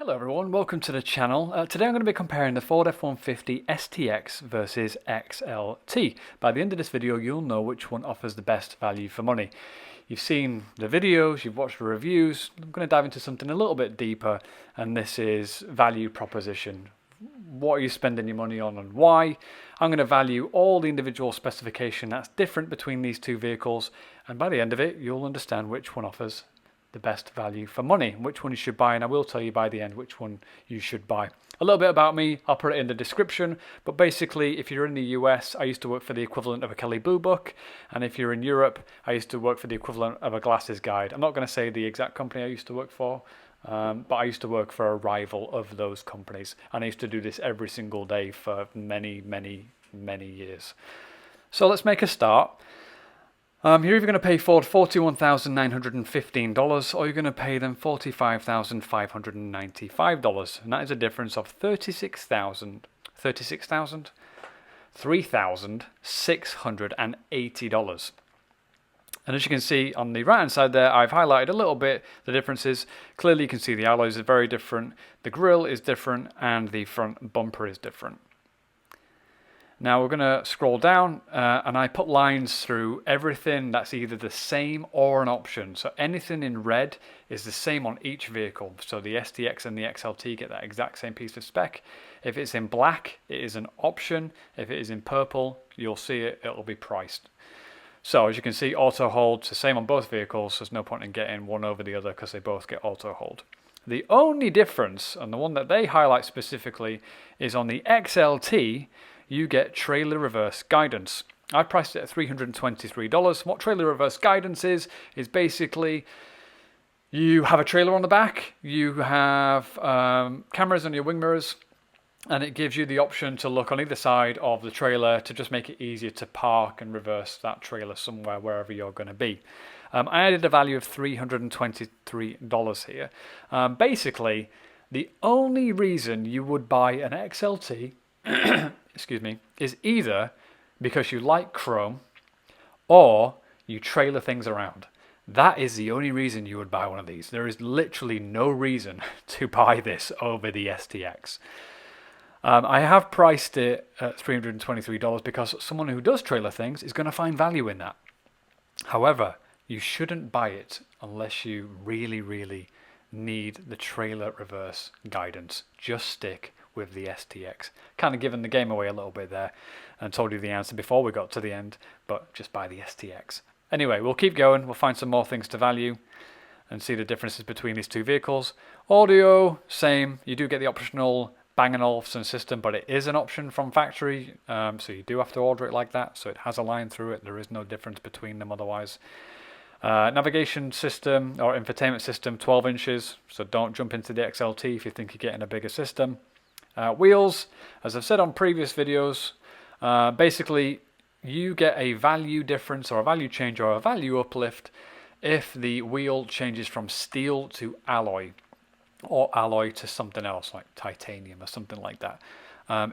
Hello everyone, welcome to the channel. Today I'm going to be comparing the Ford F-150 STX versus XLT. By the end of this video you'll know which one offers the best value for money. You've seen the videos, you've watched the reviews. I'm going to dive into something a little bit deeper, and this is value proposition. What are you spending your money on and why? I'm going to value all the individual specification that's different between these two vehicles, and by the end of it you'll understand which one offers the best value for money, which one you should buy, and I will tell you by the end which one you should buy. A little bit about me, I'll put it in the description, but basically if you're in the US, I used to work for the equivalent of a Kelley Blue Book, and if you're in Europe, I used to work for the equivalent of a Glasses Guide. I'm not going to say the exact company I used to work for, but I used to work for a rival of those companies, and I used to do this every single day for many years. So let's make a start. You're either going to pay Ford $41,915 or you're going to pay them $45,595, and that is a difference of $3,680. And as you can see on the right hand side there, I've highlighted a little bit the differences. Clearly you can see the alloys are very different, the grille is different, and the front bumper is different. Now we're going to scroll down and I put lines through everything that's either the same or an option. So anything in red is the same on each vehicle. So the STX and the XLT get that exact same piece of spec. If it's in black, it is an option. If it is in purple, you'll see it'll be priced. So as you can see, auto hold, the same on both vehicles. There's no point in getting one over the other because they both get auto hold. The only difference, and the one that they highlight specifically, is on the XLT, you get trailer reverse guidance. I priced it at $323. What trailer reverse guidance is basically you have a trailer on the back, you have cameras on your wing mirrors, and it gives you the option to look on either side of the trailer to just make it easier to park and reverse that trailer somewhere, wherever you're going to be. I added a value of $323 here. Basically, the only reason you would buy an XLT excuse me, is either because you like chrome or you trailer things around. That is the only reason you would buy one of these. There is literally no reason to buy this over the STX. I have priced it at $323 because someone who does trailer things is going to find value in that. However, you shouldn't buy it unless you really need the trailer reverse guidance. Just stick with the STX. Kind of given the game away a little bit there and told you the answer before we got to the end, but just buy the STX. Anyway, we'll keep going. We'll find some more things to value and see the differences between these two vehicles. Audio, same. You do get the optional Bang & Olufsen system, but it is an option from factory, so you do have to order it like that. So it has a line through it. There is no difference between them otherwise. Navigation system or infotainment system, 12 inches. So don't jump into the XLT if you think you're getting a bigger system. Wheels, as I've said on previous videos, basically you get a value difference or a value change or a value uplift if the wheel changes from steel to alloy or alloy to something else like titanium or something like that.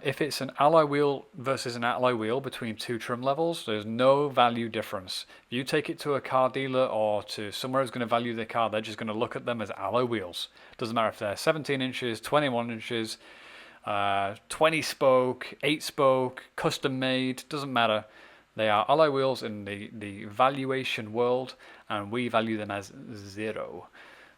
If it's an alloy wheel versus an alloy wheel between two trim levels, there's no value difference. If you take it to a car dealer or to somewhere who's going to value the car, they're just going to look at them as alloy wheels. Doesn't matter if they're 17 inches, 21 inches, 20 spoke, 8 spoke, custom made, doesn't matter. They are alloy wheels in the valuation world, and we value them as 0.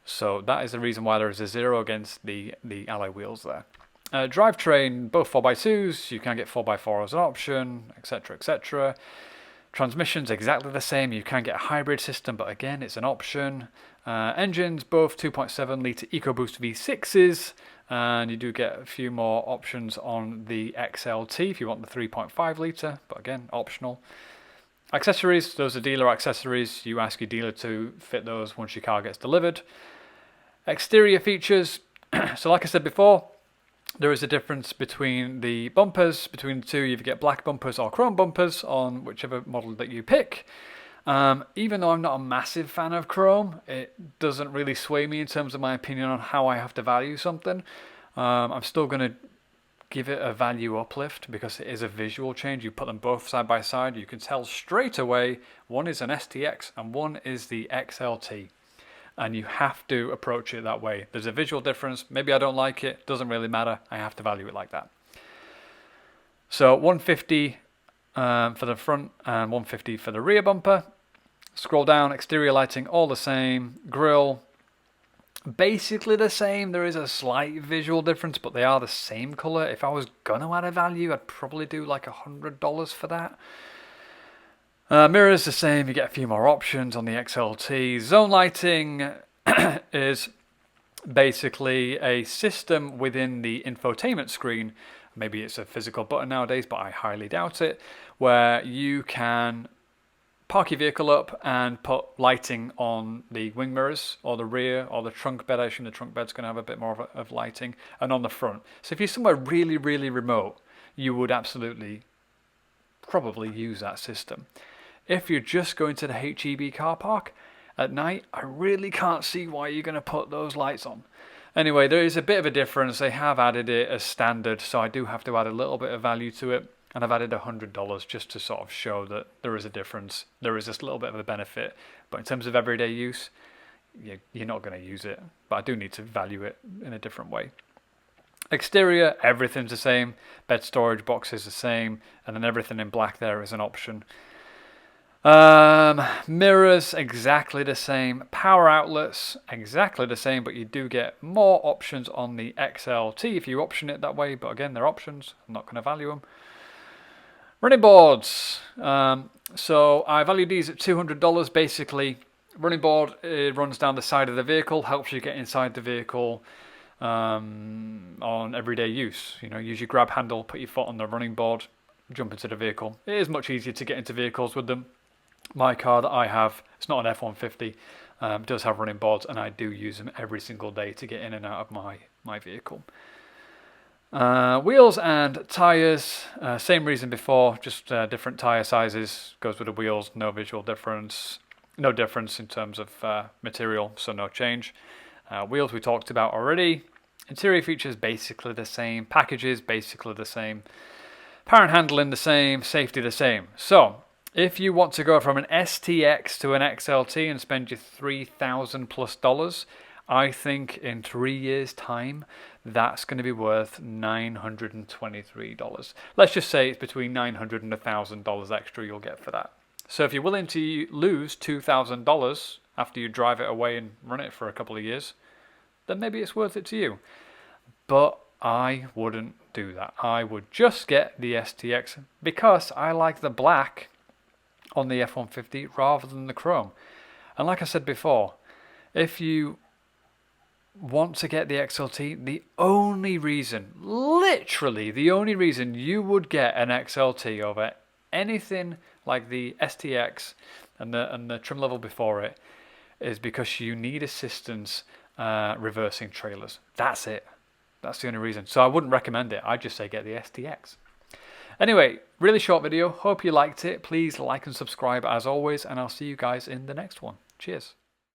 So that is the reason why there is a 0 against the alloy wheels there. Drivetrain, both 4x2s, you can get 4x4 as an option, etc, etc. Transmissions exactly the same. You can get a hybrid system, but again it's an option. Engines, both 2.7 litre EcoBoost V6s, and you do get a few more options on the XLT if you want the 3.5 litre, but again optional. Accessories, those are dealer accessories. You ask your dealer to fit those once your car gets delivered. Exterior features, so like I said before, there is a difference between the bumpers. Between the two, you get black bumpers or chrome bumpers on whichever model that you pick. Even though I'm not a massive fan of chrome, it doesn't really sway me in terms of my opinion on how I have to value something. I'm still going to give it a value uplift because it is a visual change. You put them both side by side, you can tell straight away one is an STX and one is the XLT. and you have to approach it that way. There's a visual difference. Maybe I don't like it. Doesn't really matter. I have to value it like that. So 150 for the front and 150 for the rear bumper. Scroll down, exterior lighting, all the same. Grille, basically the same. There is a slight visual difference, but they are the same color. If I was gonna add a value, I'd probably do like $100 for that. Mirrors the same. You get a few more options on the XLT. Zone lighting is basically a system within the infotainment screen. Maybe it's a physical button nowadays, but I highly doubt it, where you can park your vehicle up and put lighting on the wing mirrors or the rear or the trunk bed. I assume the trunk bed's going to have a bit more of lighting, and on the front. So if you're somewhere really, really remote, you would absolutely probably use that system. If you're just going to the HEB car park at night, I really can't see why you're going to put those lights on. Anyway, there is a bit of a difference. They have added it as standard, so I do have to add a little bit of value to it. And I've added $100 just to sort of show that there is a difference. There is just a little bit of a benefit. But in terms of everyday use, you're not going to use it. But I do need to value it in a different way. Exterior, everything's the same. Bed storage box is the same. And then everything in black there is an option. Mirrors, exactly the same. Power outlets, exactly the same. But you do get more options on the XLT if you option it that way. But again, they're options. I'm not going to value them. Running boards. So I valued these at $200. Basically, running board, it runs down the side of the vehicle, helps you get inside the vehicle on everyday use. You know, use your grab handle, put your foot on the running board, jump into the vehicle. It is much easier to get into vehicles with them. My car that I have, it's not an F-150, does have running boards, and I do use them every single day to get in and out of my vehicle. Wheels and tyres, same reason before, just different tyre sizes. Goes with the wheels, no visual difference, no difference in terms of material, so no change. Wheels we talked about already. Interior features basically the same, packages basically the same, power and handling the same, safety the same. So if you want to go from an STX to an XLT and spend your $3,000 plus, I think in 3 years' time, that's going to be worth $923. Let's just say it's between $900 and $1,000 extra you'll get for that. So if you're willing to lose $2,000 after you drive it away and run it for a couple of years, then maybe it's worth it to you. But I wouldn't do that. I would just get the STX because I like the black on the F-150 rather than the chrome. And like I said before, if you want to get the XLT, the only reason, literally the only reason you would get an XLT over anything like the STX and the trim level before it is because you need assistance reversing trailers. That's it. That's the only reason. So I wouldn't recommend it. I'd just say get the STX. Anyway, really short video. Hope you liked it. Please like and subscribe as always, and I'll see you guys in the next one. Cheers.